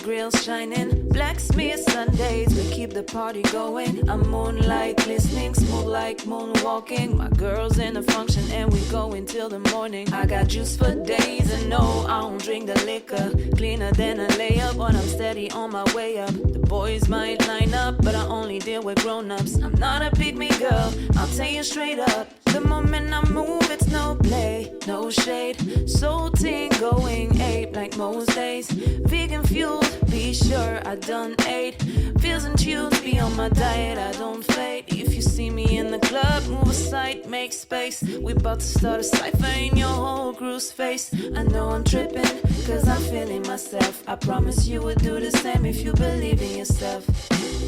grills shining. BlackSmith Sundays, we keep the party going. I'm moonlight glistening, smooth like moonwalking. My girl's in a function and we go until the morning. I got juice for days and no, I don't drink the liquor. Cleaner than a layup, but I'm steady on my way up. The boys might line up, but I only deal with grown-ups. I'm not a pick me girl, I'll tell you straight up. The moment I move, it's no play, no shade. Soul ting going ape like most days. Vegan fueled, be sure I done ate. Feels and tunes be on my diet, I don't fade. If you see me in the club, move aside, make space. We bout to start a cipher in your whole crew's face. I know I'm tripping, cause I'm feeling myself. I promise you would do the same if you believe in yourself.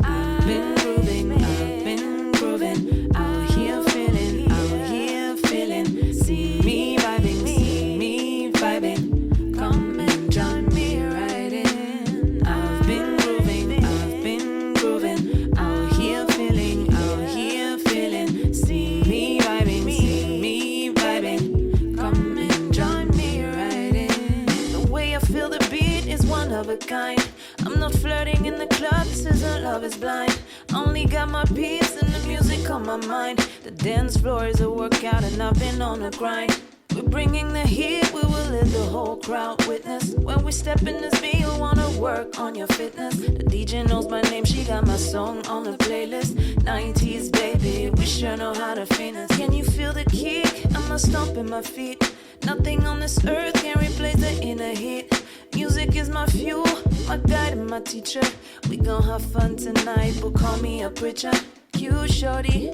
I've been grooving, I've been grooving. Out here feeling, out here feeling. See me vibing, see me vibing. Come and join me right in. I've been grooving, I've been grooving. Out here feeling, out here feeling. See me vibing, see me vibing. Come and join me right in. The way I feel the beat is one of a kind. I'm not flirting in the club, this isn't Love is Blind. Only got my peace and the music on my mind. The dance floor is a workout and I've been on the grind. We're bringing the heat, we will let the whole crowd witness. When we step in this beat, you'll wanna work on your fitness. The DJ knows my name, she got my song on the playlist. 90s baby, we sure know how to finesse. Can you feel the kick? I'm stomping my feet. Nothing on this earth can replace the inner heat. Music is my fuel, my guide and my teacher. We gon' have fun tonight, but call me a preacher. Cute shorty,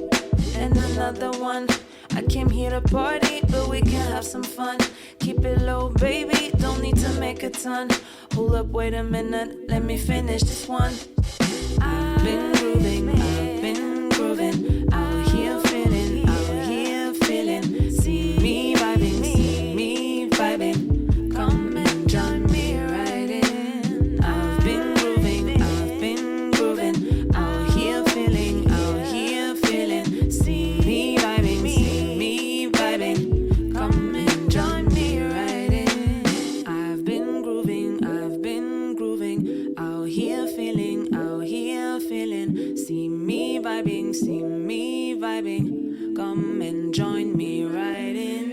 and another one. I came here to party, but we can have some fun. Keep it low, baby, don't need to make a ton. Hold up, wait a minute, let me finish this one. I've been grooving, I've been grooving. Out here feeling, out here feeling. See me vibing, see me vibing. Come and join me right in. I've been grooving, I've been grooving. Out here feeling, out here feeling. See me vibing, see me vibing. Come and join me right in. I've been grooving, I've been grooving. Out here feeling, out here feeling. See me vibing, see me vibing. Come and join me right in.